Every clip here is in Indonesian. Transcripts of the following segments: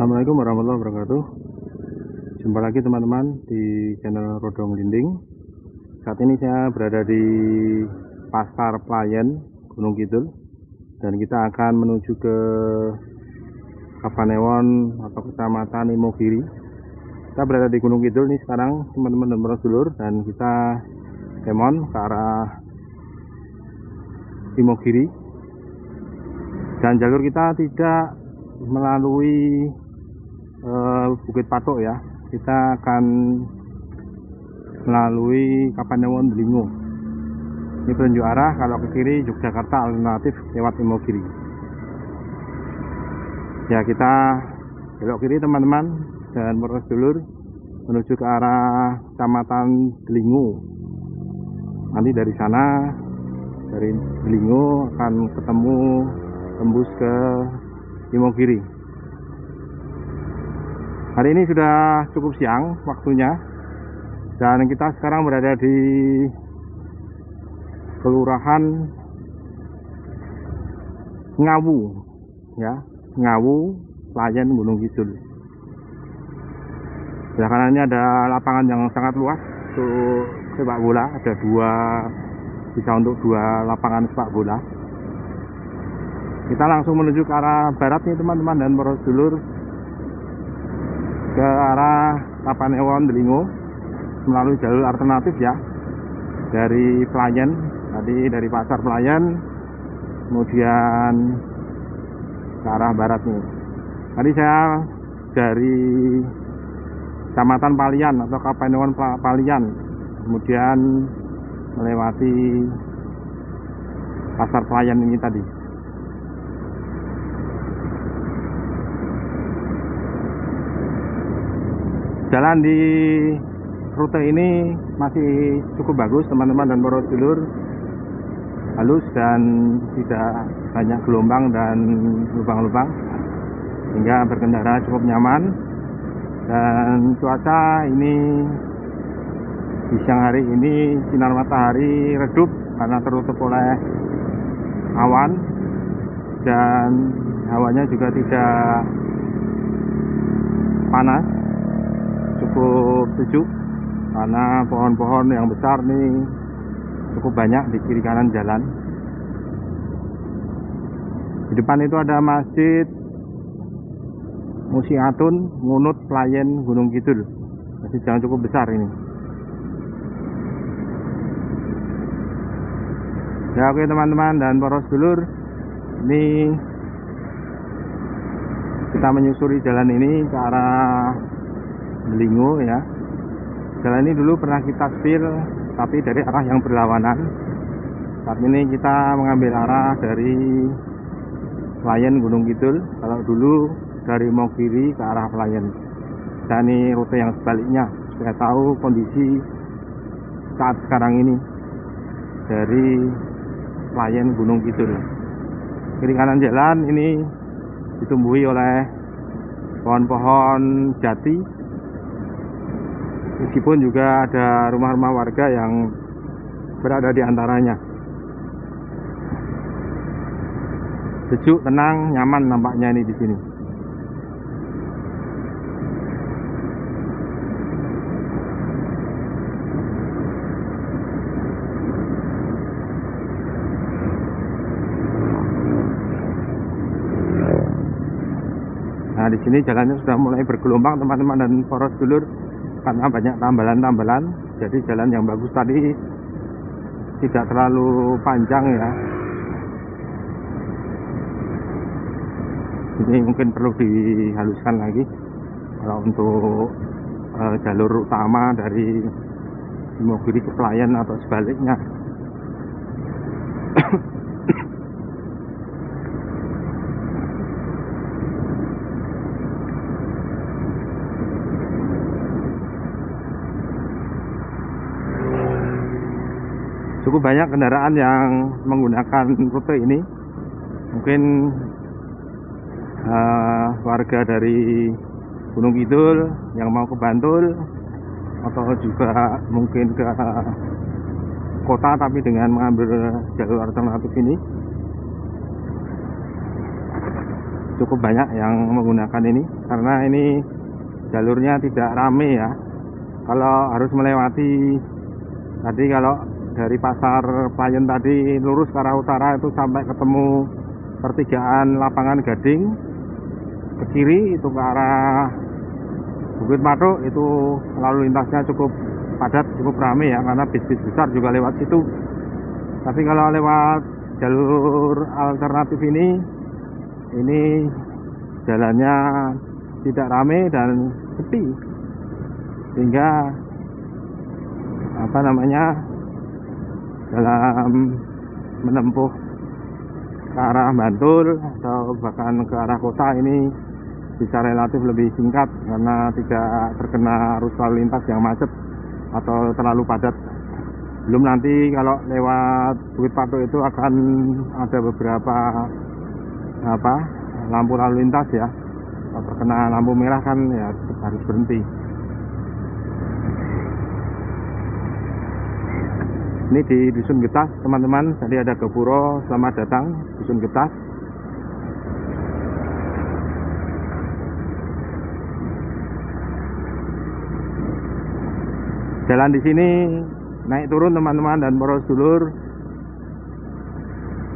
Assalamualaikum warahmatullahi wabarakatuh. Jumpa lagi teman-teman di channel Rodong Linding. Saat ini saya berada di Pasar Playen Gunung Kidul, dan kita akan menuju ke Kapanewon atau Kecamatan Imogiri. Kita berada di Gunung Kidul nih sekarang teman-teman dan para sedulur, dan kita kemon ke arah Imogiri. Dan jalur kita tidak melalui Bukit Patok ya, kita akan melalui Kapanewon Delingo. Ini penunjuk arah, kalau ke kiri Yogyakarta alternatif lewat Imogiri. Ya, kita belok kiri teman-teman dan para sedulur menuju ke arah Kecamatan Delingo. Nanti dari sana, dari Delingo akan ketemu tembus ke Imogiri. Hari ini sudah cukup siang waktunya, dan kita sekarang berada di Kelurahan Ngawu ya, Ngawu Playen Gunung Kidul. Sebelah kanannya ada lapangan yang sangat luas untuk sepak bola, ada bisa untuk dua lapangan sepak bola. Kita langsung menuju ke arah barat nih teman-teman dan para sedulur, ke arah Kapanewon Delingo melalui jalur alternatif ya, dari Playen tadi, dari Pasar Playen kemudian ke arah barat nih. Tadi saya dari Kecamatan Palian atau Kapanewon Palian, kemudian melewati Pasar Playen ini tadi. Jalan di rute ini masih cukup bagus teman-teman dan para sedulur, halus dan tidak banyak gelombang dan lubang-lubang, sehingga berkendara cukup nyaman. Dan cuaca ini di siang hari ini sinar matahari redup karena tertutup oleh awan, dan hawanya juga tidak panas, cukup sejuk karena pohon-pohon yang besar nih cukup banyak di kiri kanan jalan. Di depan itu ada Masjid Musiatun Ngunut Playen Gunung Kidul, masjid yang cukup besar ini. Ya oke teman-teman dan para sedulur, ini kita menyusuri jalan ini ke arah Delingo ya. Jalan ini dulu pernah kita spill, tapi dari arah yang berlawanan. Saat ini kita mengambil arah dari Playen Gunung Kidul. Kalau dulu dari Imogiri ke arah Playen. Dan ini rute yang sebaliknya, supaya tahu kondisi saat sekarang ini dari Playen Gunung Kidul. Kiri kanan jalan ini ditumbuhi oleh pohon-pohon jati, meskipun juga ada rumah-rumah warga yang berada di antaranya. Sejuk, tenang, nyaman nampaknya ini di sini. Nah, di sini jalannya sudah mulai bergelombang teman-teman dan para sedulur, karena banyak tambalan-tambalan. Jadi jalan yang bagus tadi tidak terlalu panjang ya. Ini mungkin perlu dihaluskan lagi kalau untuk jalur utama dari Imogiri ke Playen atau sebaliknya. Cukup banyak kendaraan yang menggunakan rute ini. Mungkin warga dari Gunung Kidul yang mau ke Bantul, atau juga mungkin ke kota tapi dengan mengambil jalur alternatif ini. cukup banyak yang menggunakan ini karena ini jalurnya tidak rame ya. Kalau harus melewati tadi, kalau dari pasar Playen tadi lurus ke arah utara itu sampai ketemu pertigaan lapangan Gading, ke kiri itu ke arah Bukit Matuk, itu lalu lintasnya cukup padat, cukup ramai ya, karena bis-bis besar juga lewat situ. Tapi kalau lewat jalur alternatif ini jalannya tidak ramai dan sepi, sehingga dalam menempuh ke arah Bantul atau bahkan ke arah kota ini bisa relatif lebih singkat karena tidak terkena arus lalu lintas yang macet atau terlalu padat. Belum nanti kalau lewat Bukit Patuk itu akan ada beberapa lampu lalu lintas ya. Kalau terkena lampu merah kan ya harus berhenti. Ini di Dusun Getas teman-teman, tadi ada Gapuro, selamat datang Dusun Getas. Jalan di sini naik turun teman-teman dan para sedulur,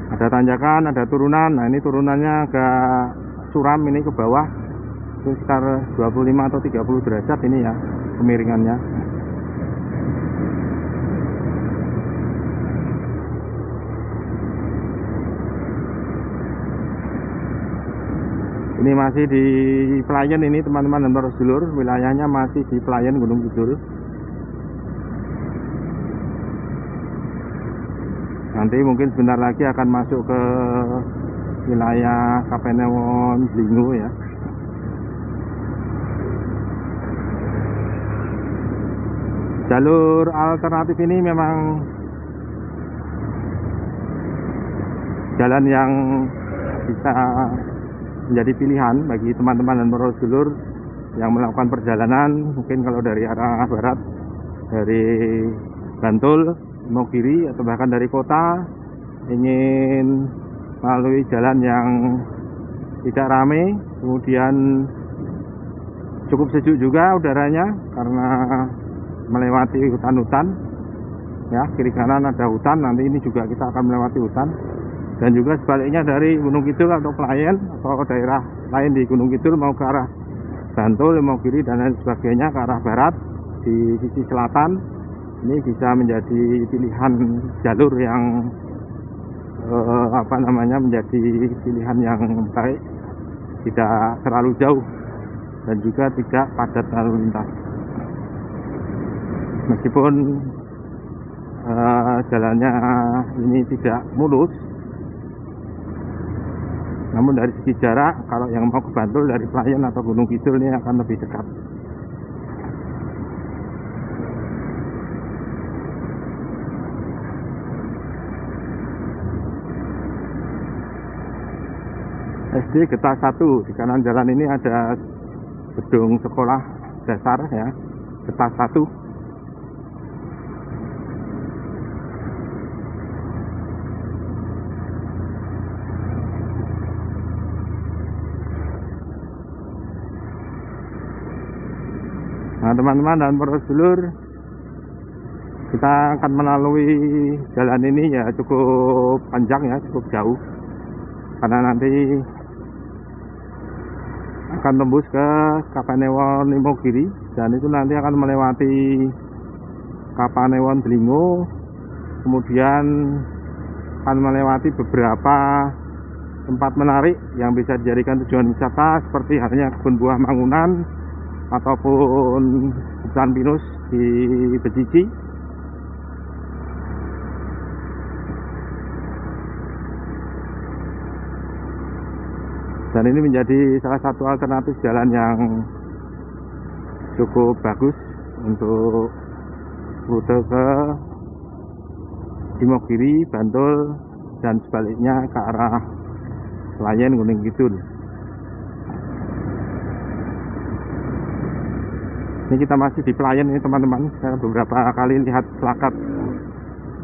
ada tanjakan, ada turunan. Nah ini turunannya agak curam, ini ke bawah itu sekitar 25 atau 30 derajat ini ya kemiringannya. Ini masih di Playen ini teman-teman dan para sedulur, wilayahnya masih di Playen Gunung Kidul. Nanti mungkin sebentar lagi akan masuk ke wilayah Kapanewon Blingo ya. Jalur alternatif ini memang jalan yang bisa menjadi pilihan bagi teman-teman dan para sedulur yang melakukan perjalanan, mungkin kalau dari arah barat, dari Bantul, mau kiri, atau bahkan dari kota ingin melalui jalan yang tidak ramai, kemudian cukup sejuk juga udaranya karena melewati hutan-hutan ya, kiri kanan ada hutan, nanti ini juga kita akan melewati hutan. Dan juga sebaliknya dari Gunung Kidul atau Playen atau daerah lain di Gunung Kidul mau ke arah Bantul, mau kiri dan lain sebagainya ke arah barat di sisi selatan, ini bisa menjadi pilihan jalur yang menjadi pilihan yang baik, tidak terlalu jauh dan juga tidak padat lalu lintas. Meskipun jalannya ini tidak mulus, namun dari segi jarak, kalau yang mau ke Bantul dari Playen atau Gunung Kidul ini akan lebih dekat. SD Getas 1, di kanan jalan ini ada gedung sekolah dasar ya, Getas 1. Nah teman-teman dan para sedulur, kita akan melalui jalan ini ya cukup panjang ya, cukup jauh, karena nanti akan tembus ke Kapanewon Imogiri dan itu nanti akan melewati Kapanewon Blingo, kemudian akan melewati beberapa tempat menarik yang bisa dijadikan tujuan wisata seperti halnya kebun buah Mangunan ataupun hutan pinus di Bejici. Dan ini menjadi salah satu alternatif jalan yang cukup bagus untuk rute ke Imogiri, Bantul dan sebaliknya ke arah Playen Gunung Kidul. Ini kita masih di Playen ini teman-teman. Saya beberapa kali lihat plakat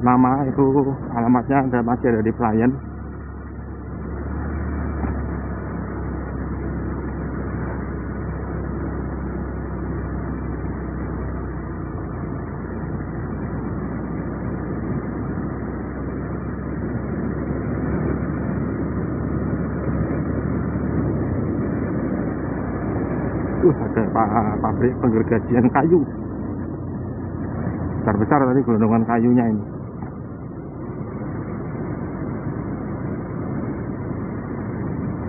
nama itu, alamatnya masih ada di Playen. Ada pabrik penggergajian kayu. Besar-besar tadi gelondongan kayunya ini.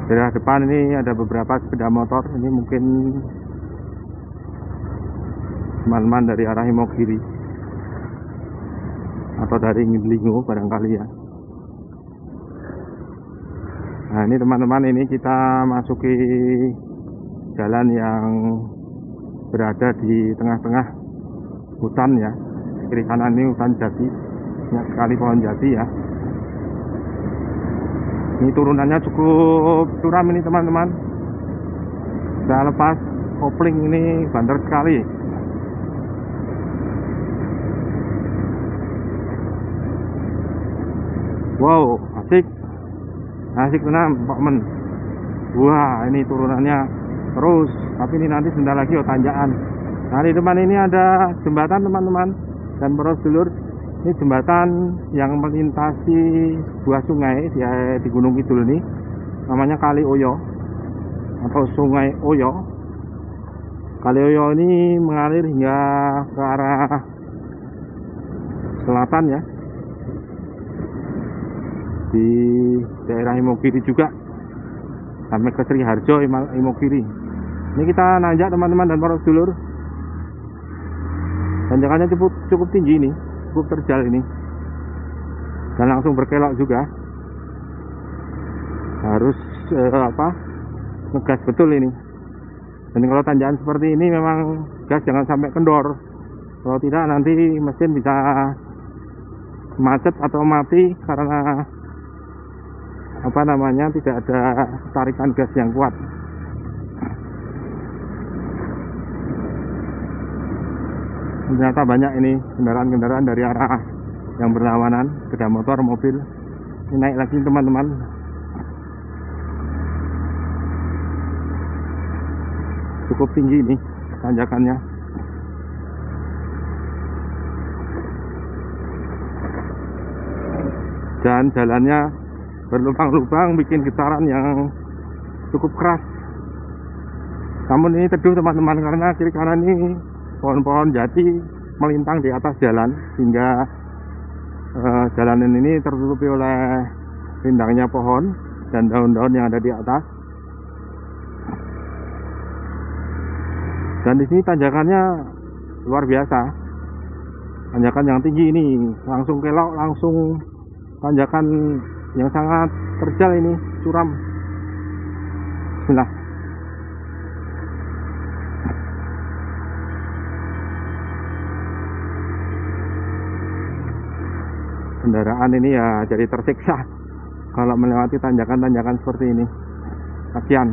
Dari depan ini ada beberapa sepeda motor. Ini mungkin teman-teman dari arah Imogiri atau dari Ngelingo barangkali ya. Nah ini teman-teman, ini kita masuki jalan yang berada di tengah-tengah hutan ya. Kiri kanan ini hutan jati, banyak sekali pohon jati ya. Ini turunannya cukup curam ini teman-teman. Saya lepas kopling ini banter sekali. Wow, asik tenang Pak Men. Wah, ini turunannya terus, tapi ini nanti sebentar lagi tanjakan. Nah di depan ini ada jembatan teman-teman dan para sedulur. Ini jembatan yang melintasi sebuah sungai di Gunung Kidul ini, namanya Kali Oyo atau Sungai Oyo. Kali Oyo ini mengalir hingga ke arah selatan ya, di daerah Imogiri juga, sampai ke Sriharjo Imogiri. Ini kita nanjak teman-teman dan para sedulur. Tanjakannya cukup tinggi ini, cukup terjal ini, dan langsung berkelok juga. Harus ngegas betul ini. Dan kalau tanjakan seperti ini memang gas jangan sampai kendor. Kalau tidak nanti mesin bisa macet atau mati karena tidak ada tarikan gas yang kuat. Ternyata banyak ini kendaraan-kendaraan dari arah yang berlawanan, sepeda motor, mobil. Ini naik lagi teman-teman. Cukup tinggi ini tanjakannya. Dan jalannya berlubang-lubang, bikin getaran yang cukup keras. Namun ini teduh teman-teman, karena kiri kanan ini pohon-pohon jati melintang di atas jalan, hingga jalanan ini tertutupi oleh rindangnya pohon dan daun-daun yang ada di atas. Dan di sini tanjakannya luar biasa, tanjakan yang tinggi ini, langsung kelok, langsung tanjakan yang sangat terjal ini, curam. Bismillah. Kendaraan ini ya jadi tersiksa kalau melewati tanjakan-tanjakan seperti ini. Kasihan,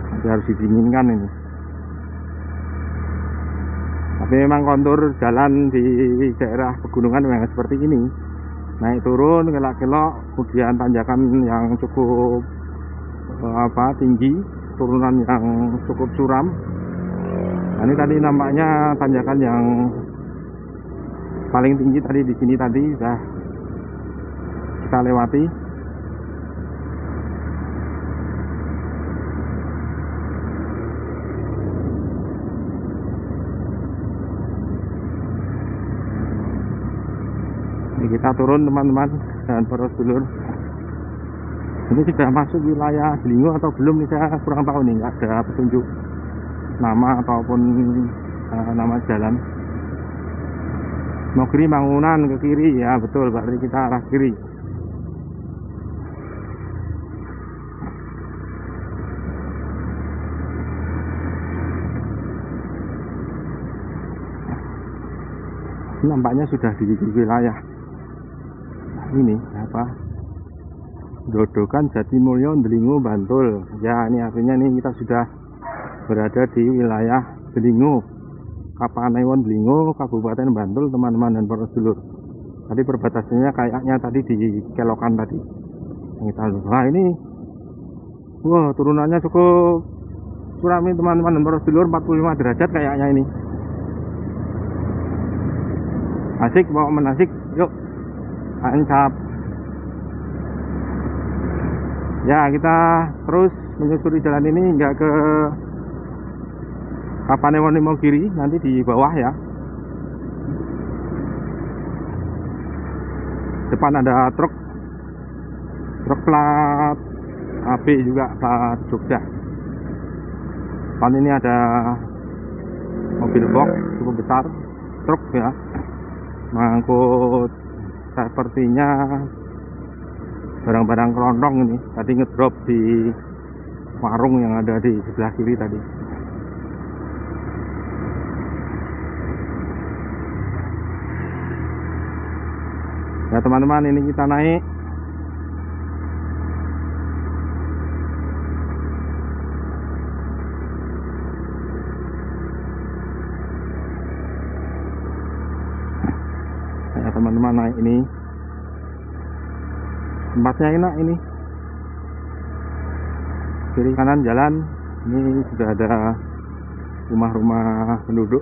nanti harus didinginkan ini. Tapi memang kontur jalan di daerah pegunungan memang seperti ini, naik turun, kelak-kelok, kemudian tanjakan yang cukup tinggi, turunan yang cukup curam. Nah, ini tadi nampaknya tanjakan yang paling tinggi tadi di sini tadi sudah kita lewati. Ini kita turun teman-teman dan para sedulur. Ini sudah masuk wilayah Ngelingo atau belum nih, saya kurang tahu nih, nggak ada petunjuk nama ataupun nama jalan. Imogiri Mangunan ke kiri ya, betul, berarti kita arah kiri. Nampaknya sudah di wilayah ini Grojogan Jatimulyo Ngelingo Bantul ya. Ini artinya nih kita sudah berada di wilayah Ngelingo, Kapanewon Ngelingo, Kabupaten Bantul teman-teman dan para sedulur. Tadi perbatasannya kayaknya tadi di kelokan tadi. Wah ini, wah turunannya cukup curam ini teman-teman dan para sedulur, 45 derajat kayaknya ini. Asik, bawa menasik, yuk ancap. Ya kita terus menyusuri jalan ini hingga ke Kapanewon Imogiri, nanti di bawah ya. Depan ada truk plat AB juga, plat Jogja. Depan ini ada mobil box cukup besar, truk ya, mengangkut sepertinya barang-barang kelontong ini. Tadi ngedrop di warung yang ada di sebelah kiri tadi. Ya teman-teman, ini kita naik. Ya teman-teman, naik ini. Tempatnya enak ini. Kiri kanan jalan. Ini sudah ada rumah-rumah penduduk.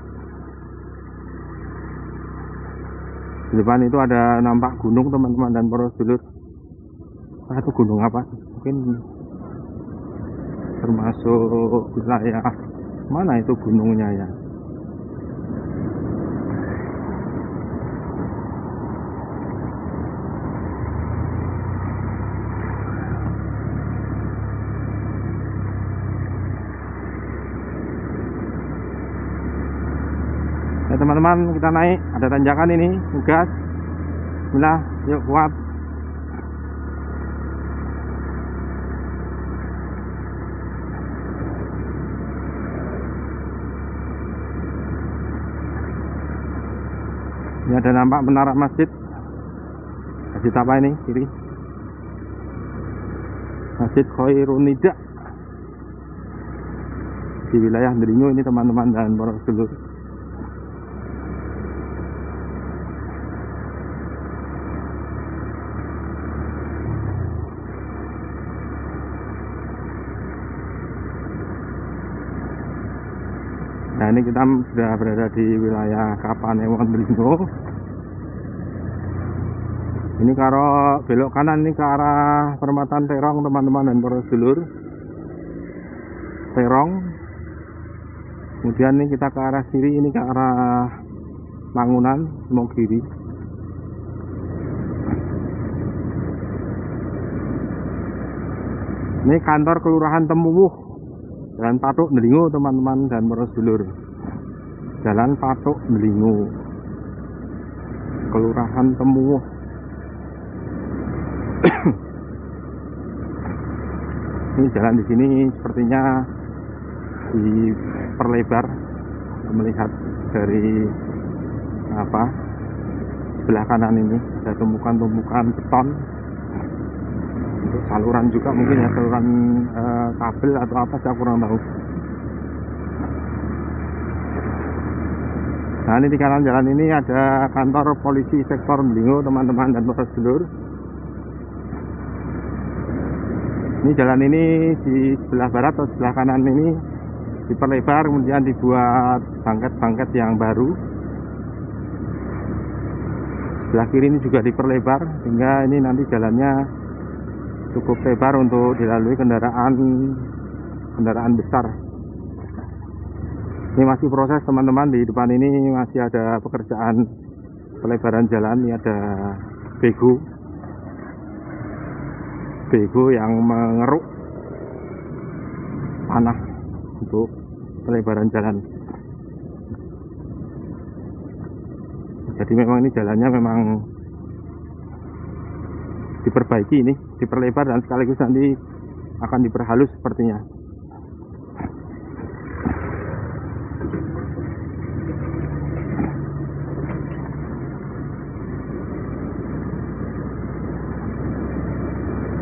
Di depan itu ada nampak gunung teman-teman dan para sedulur. Itu gunung apa? Mungkin termasuk wilayah mana itu gunungnya ya? Ya teman-teman, kita naik, ada tanjakan ini, gas. Bismillah, yuk kuat. Ini ada nampak menara masjid. Masjid apa ini? Kiri. Masjid Khairun Nida. Di wilayah Delingo ini teman-teman dan para sedulur. Nah ini kita sudah berada di wilayah Kapanewon Delingo. Ini kalau belok kanan ini ke arah Perempatan Terong teman-teman dan para sedulur. Terong. Kemudian ini kita ke arah kiri, ini ke arah Mangunan, Imogiri. Ini kantor Kelurahan Temuwuh. Jalan Patuk Delingo teman-teman dan para sedulur. Jalan Patuk Delingo, Kelurahan Temuwuh. Ini jalan di sini sepertinya diperlebar, melihat dari sebelah kanan ini ada tumpukan-tumpukan beton. Untuk saluran juga mungkin ya, saluran kabel atau apa, saya kurang tahu. Nah ini di kanan jalan ini ada kantor polisi sektor Delingo teman-teman dan para sedulur. Ini jalan ini di sebelah barat atau sebelah kanan ini diperlebar, kemudian dibuat bangket-bangket yang baru. Sebelah kiri ini juga diperlebar sehingga ini nanti jalannya cukup lebar untuk dilalui kendaraan besar. Ini masih proses teman-teman, di depan ini masih ada pekerjaan pelebaran jalan. Ini ada bego yang mengeruk tanah untuk pelebaran jalan. Jadi memang ini jalannya memang diperbaiki, ini diperlebar dan sekaligus nanti akan diperhalus sepertinya.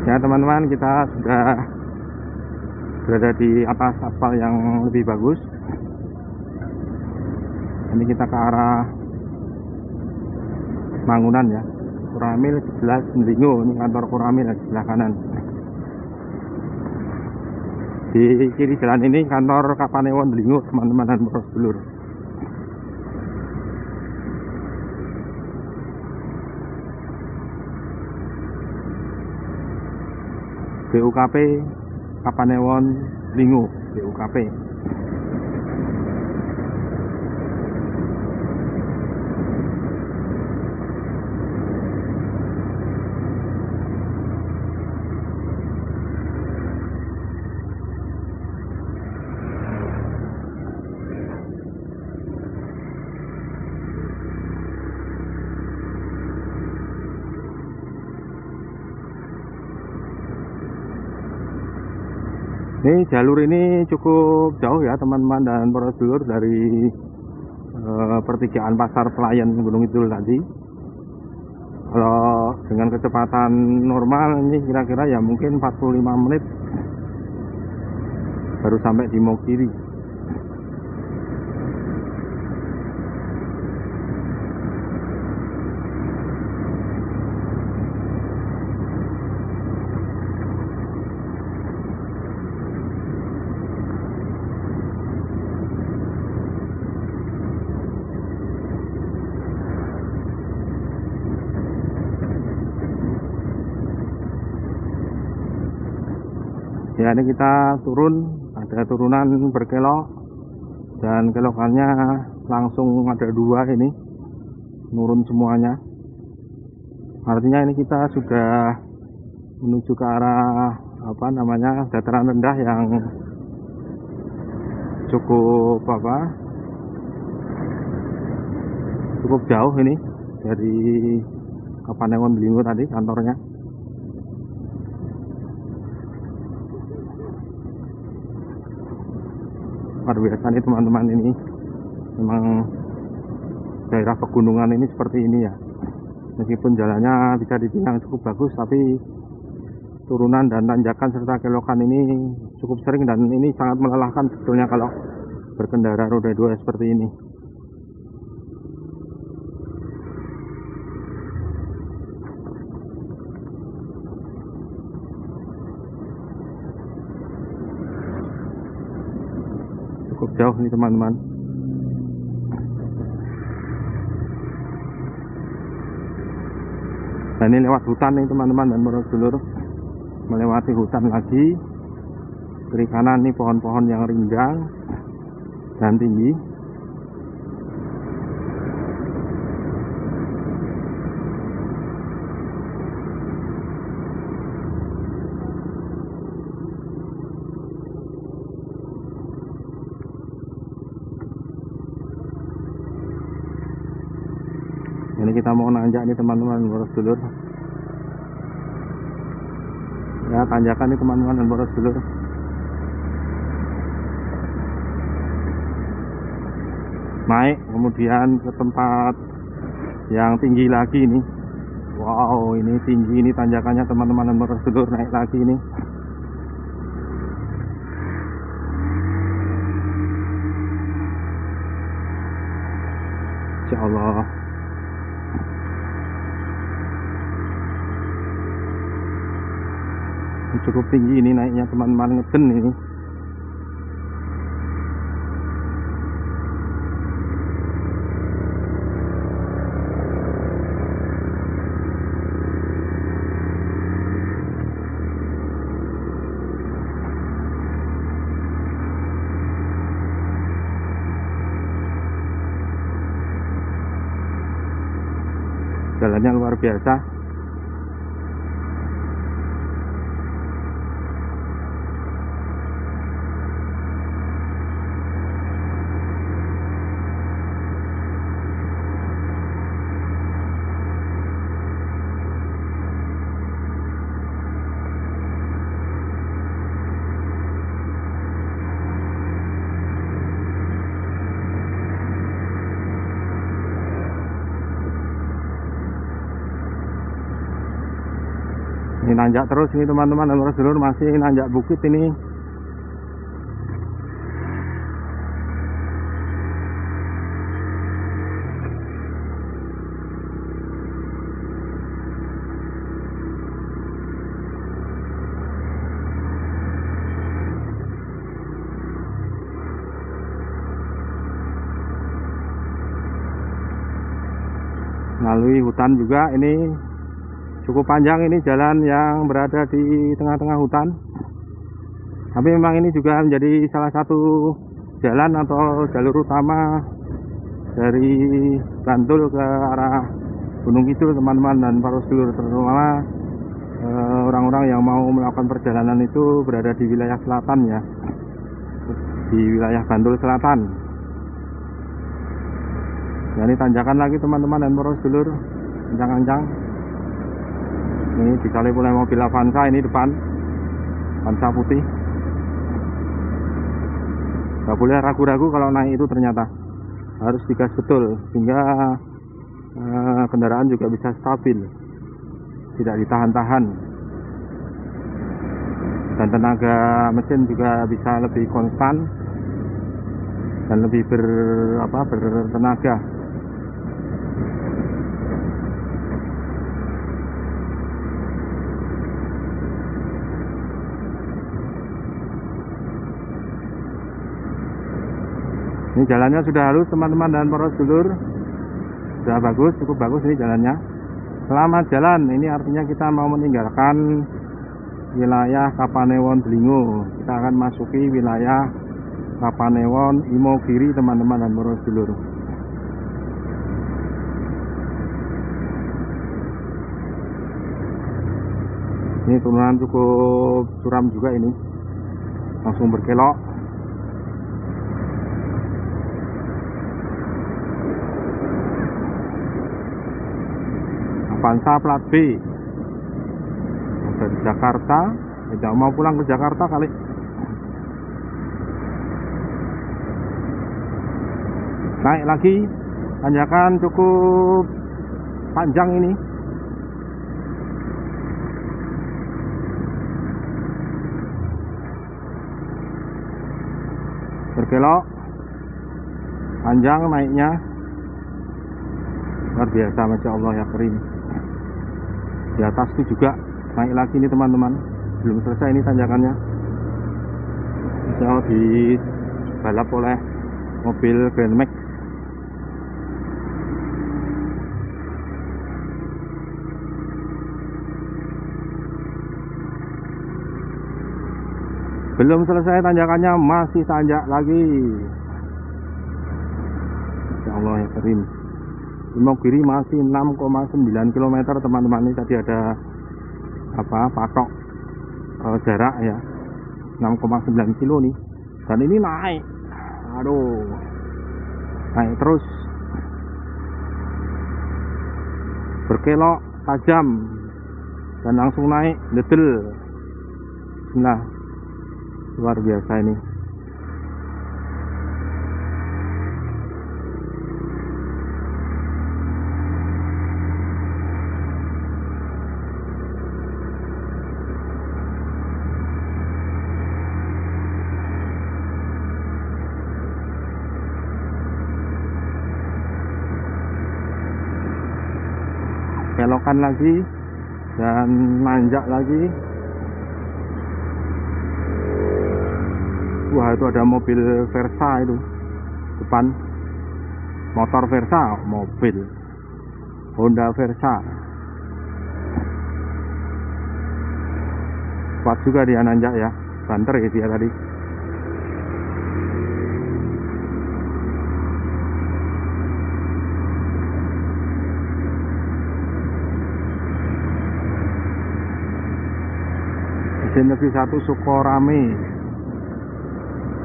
Ya teman-teman, kita sudah berada di atas aspal yang lebih bagus. Ini kita ke arah Mangunan ya, Kuramil 11 Delingo. Ini kantor Kuramil di sebelah kanan. Di kiri jalan ini kantor Kapanewon Delingo teman-teman dan para sedulur. BUKP Kapanewon Lingo BUKP. Ini jalur ini cukup jauh ya teman-teman dan para sedulur dari pertigaan Pasar Pelayan Gunung Kidul tadi. Kalau dengan kecepatan normal ini kira-kira ya mungkin 45 menit baru sampai di Mokiri. Ya, ini kita turun, ada turunan berkelok dan kelokannya langsung ada 2 ini nurun semuanya. Artinya ini kita sudah menuju ke arah dataran rendah yang cukup jauh ini dari Kapanewon Lingo tadi kantornya. Luar biasa nih teman-teman, ini memang daerah pegunungan ini seperti ini ya. Meskipun jalannya bisa dibilang cukup bagus, tapi turunan dan tanjakan serta kelokan ini cukup sering dan ini sangat melelahkan sebetulnya kalau berkendara roda 2 seperti ini. Cukup jauh nih teman-teman. Nah, ini lewat hutan nih teman-teman dan para sedulur, melewati hutan lagi. Kiri kanan nih pohon-pohon yang rindang dan tinggi. Ini kita mau nanjak nih teman-teman dan sedulur. Ya, tanjakan nih teman-teman dan sedulur. Naik kemudian ke tempat yang tinggi lagi ini. Wow, ini tinggi ini tanjakannya teman-teman dan sedulur, naik lagi ini. Insya Allah. Cukup tinggi ini naiknya teman-teman, ngeden ini. Jalannya luar biasa. Ini nanjak terus ini teman-teman dan sedulur, masih nanjak bukit ini. Melalui hutan juga ini. Cukup panjang ini jalan yang berada di tengah-tengah hutan. Tapi memang ini juga menjadi salah satu jalan atau jalur utama dari Bantul ke arah Gunung Kidul, teman-teman dan para sedulur, terutama orang-orang yang mau melakukan perjalanan itu berada di wilayah selatan ya, di wilayah Bantul Selatan. Ya, ini tanjakan lagi teman-teman dan para sedulur, kencang-kencang. Ini disalip oleh mobil Avanza ini depan, Avanza putih. Gak boleh ragu-ragu kalau naik itu, ternyata harus digas betul sehingga kendaraan juga bisa stabil, tidak ditahan-tahan, dan tenaga mesin juga bisa lebih konstan dan lebih bertenaga. Ini jalannya sudah halus teman-teman dan para sedulur, sudah bagus, cukup bagus ini jalannya. Selamat jalan, ini artinya kita mau meninggalkan wilayah Kapanewon Delingo. Kita akan masuki wilayah Kapanewon Imogiri teman-teman dan para sedulur. Ini turunan cukup curam juga ini, langsung berkelok. Avanza plat B dari Jakarta, tidak mau pulang ke Jakarta kali. Naik lagi, tanjakan cukup panjang ini. Berkelok, panjang naiknya, luar biasa, masya Allah ya karim. Di atas itu juga naik lagi ini teman-teman, belum selesai ini tanjakannya. Bisa dibalap oleh mobil Grand Max. Belum selesai tanjakannya, masih tanjak lagi. Ya Allah ya karim. Imogiri masih 6,9 km teman-teman. Ini tadi ada patok jarak ya, 6,9 kilo nih, dan ini naik, aduh, naik terus, berkelok tajam dan langsung naik dedel. Nah, luar biasa ini. Belokan lagi dan nanjak lagi. Wah, itu ada mobil Versa itu depan, motor Versa, mobil Honda Versa. Kuat juga dia nanjak ya, banter gitu ya tadi. Negeri 1 Sukorame.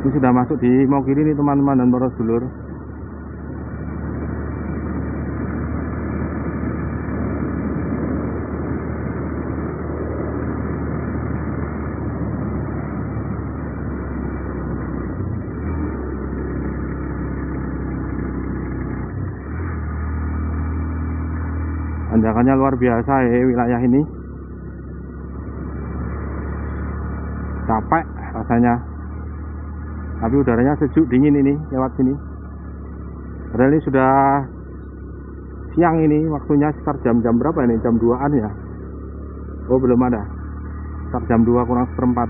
Ini sudah masuk di Imogiri nih teman-teman dan para sedulur. Tanjakannya luar biasa ya wilayah ini. Capek rasanya, tapi udaranya sejuk dingin ini lewat sini. Padahal ini sudah siang, ini waktunya sekitar jam berapa ini, jam 2-an ya. Oh belum ada, sekitar jam 2 kurang seperempat.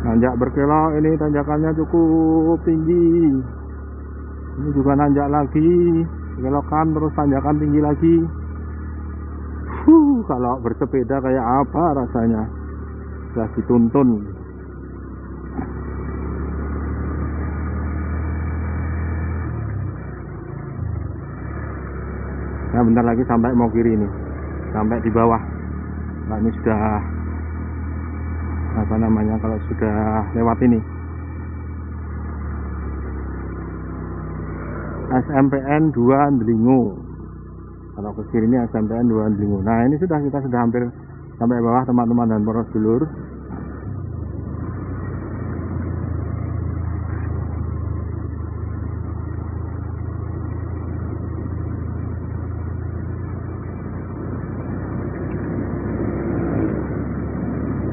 Nanjak berkelok, ini tanjakannya cukup tinggi. Ini juga nanjak lagi, belokan terus tanjakan tinggi lagi. Kalau bersepeda kayak apa rasanya? Sudah dituntun. Nah, bentar lagi sampai mau kiri ini, sampai di bawah. Nah, ini sudah apa namanya, kalau sudah lewat ini SMPN 2 Delingo. Kalau ke kiri ini SMPN 2 Delingo. Nah, ini kita sudah hampir sampai bawah, teman-teman dan para sedulur.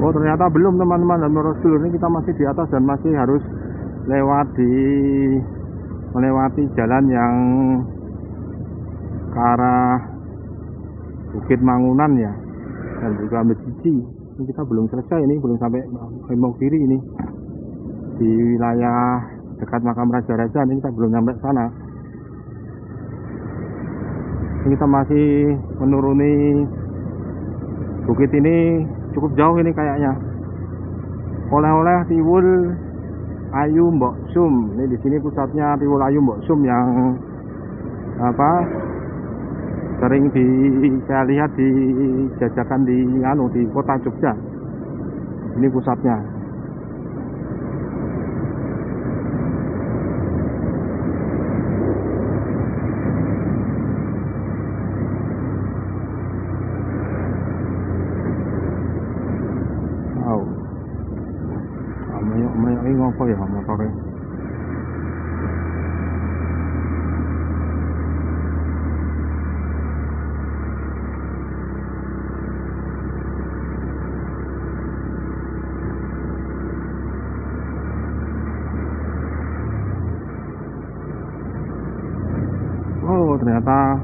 Oh, ternyata belum, teman-teman dan para sedulur. Ini kita masih di atas dan masih harus melewati jalan yang ke arah Bukit Mangunan ya, dan juga Mejiji. Ini kita belum selesai, ini belum sampai mau kiri ini, di wilayah dekat makam Raja-Raja. Ini kita belum sampai sana. Ini kita masih menuruni bukit ini cukup jauh ini kayaknya. Oleh-oleh Tiwul Ayu Mbok Sum. Ini di sini pusatnya Tiwul Ayu Mbok Sum yang sering saya lihat dijajakan di kota Jogja. Ini pusatnya. Ini ngopo ya motornya? Oh, ternyata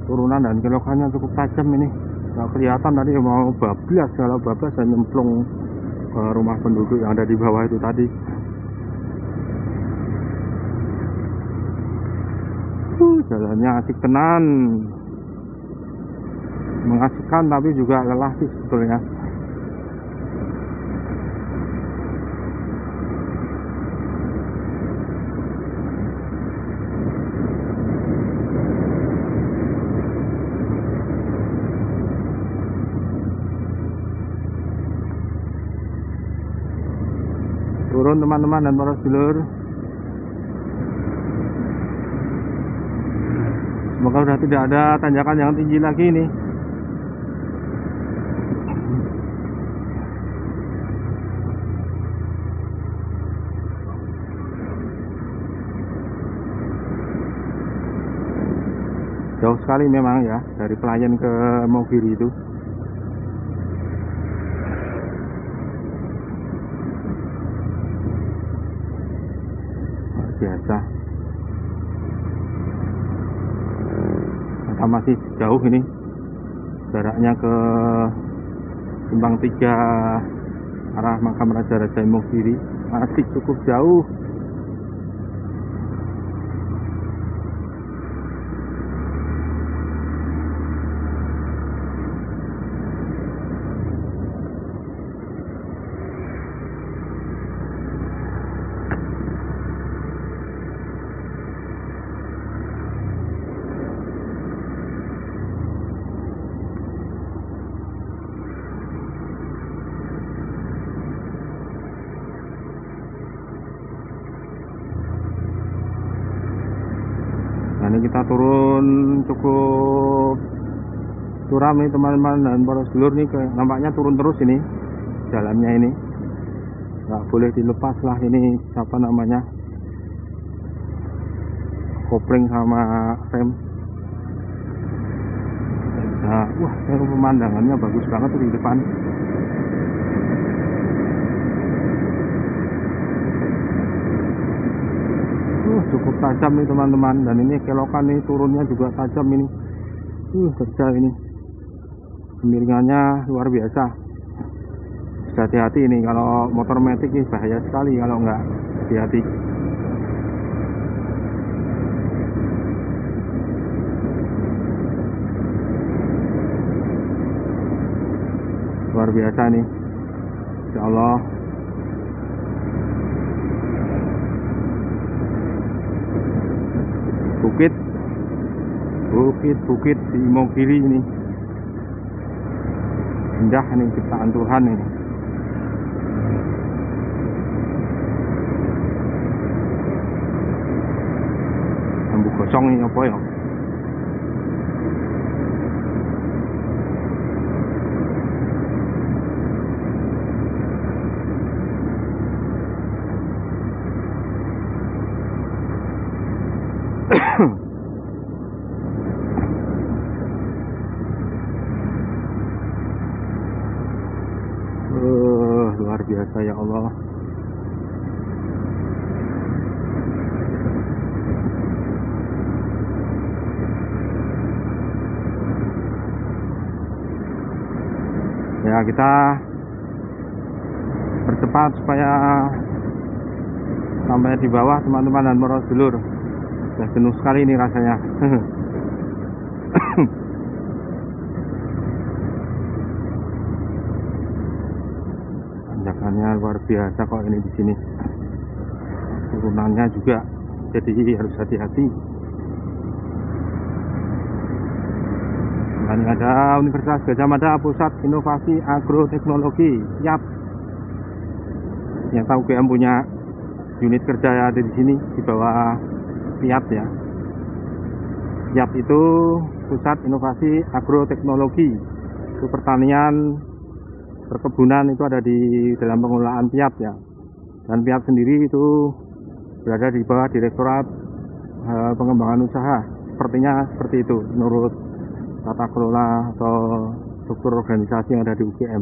turunan dan kelokannya cukup tajam ini. Nggak kelihatan tadi mau bablas, kalau bablas saya nyemplung ke rumah penduduk yang ada di bawah itu tadi. Jalannya asik tenan, mengasihkan tapi juga lelah sih sebetulnya. Turun teman-teman dan para sedulur. Semoga sudah tidak ada tanjakan yang tinggi lagi ini. Jauh sekali memang ya dari Pelayan ke Mogiri itu. Luar biasa. Kita masih jauh ini, jaraknya ke Simpang 3 arah makam Raja-Raja Mogiri masih cukup jauh. Nah, ini kita turun cukup curam nih teman-teman dan para sedulur nih, nampaknya turun terus ini jalannya ini, nggak boleh dilepas lah ini apa namanya, kopling sama rem. Nah, wah, pemandangannya bagus banget tuh di depan. Cukup tajam nih teman-teman, dan ini kelokan nih, turunnya juga tajam ini. Terjal ini, kemiringannya luar biasa. Bisa hati-hati ini, kalau motor metik ini bahaya sekali kalau nggak hati-hati. luar biasa nih, insya Allah. Bukit di Imogiri ini indah nih, ciptaan Tuhan ini. Bambu gosong ini apa ya? Luar biasa ya Allah. Ya, kita bercepat supaya sampai di bawah teman-teman dan para sedulur. Sudah jenuh sekali ini rasanya. Tanjakannya luar biasa kok ini di sini. Turunannya juga, jadi harus hati-hati. Ini ada Universitas Gadjah Mada, Pusat Inovasi Agroteknologi, YAP. Yang tahu UGM punya unit kerja ya, ada di sini di bawah YAP ya. YAP itu Pusat Inovasi Agroteknologi. Itu pertanian, perkebunan itu ada di dalam pengelolaan PIAP ya. Dan PIAP sendiri itu berada di bawah Direktorat Pengembangan Usaha. Sepertinya seperti itu menurut tata kelola atau struktur organisasi yang ada di UGM.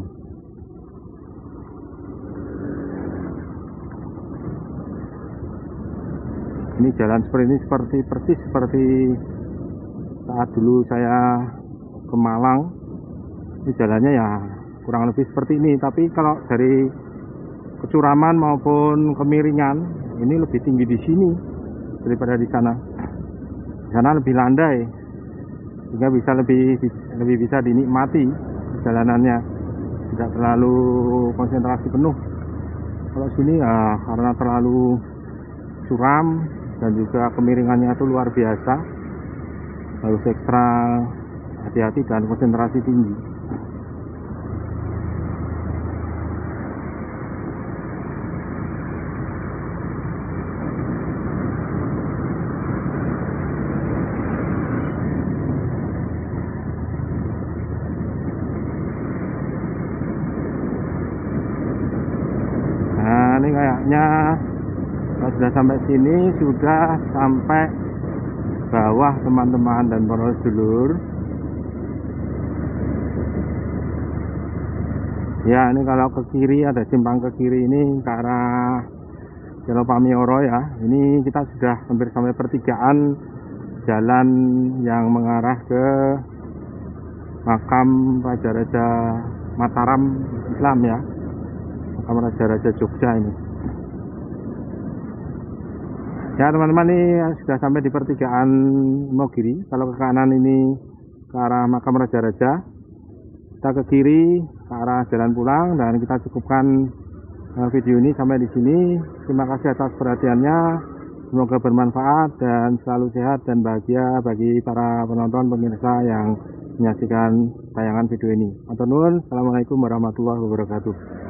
Ini jalan seperti ini persis seperti saat dulu saya ke Malang. Ini jalannya ya kurang lebih seperti ini, tapi kalau dari kecuraman maupun kemiringan ini lebih tinggi di sini daripada di sana. Di sana lebih landai, sehingga bisa lebih bisa dinikmati jalanannya, tidak terlalu konsentrasi penuh. Kalau sini ya karena terlalu curam dan juga kemiringannya itu luar biasa, harus ekstra hati-hati dan konsentrasi tinggi. Ini kayaknya kalau sudah sampai sini, sudah sampai bawah teman-teman dan para sedulur. Ya, ini kalau ke kiri, ada simpang ke kiri ini ke arah Jalan Pamioro ya. Ini kita sudah hampir sampai pertigaan jalan yang mengarah ke makam Raja-Raja Mataram Islam ya. Makam Raja-Raja Jogja ini. Ya teman-teman, ini sudah sampai di pertigaan Imogiri. Kalau ke kanan ini ke arah makam Raja-Raja, kita ke kiri ke arah jalan pulang, dan kita cukupkan video ini sampai di sini. Terima kasih atas perhatiannya. Semoga bermanfaat dan selalu sehat dan bahagia bagi para penonton pemirsa yang menyaksikan tayangan video ini. Matur nuwun. Assalamualaikum warahmatullahi wabarakatuh.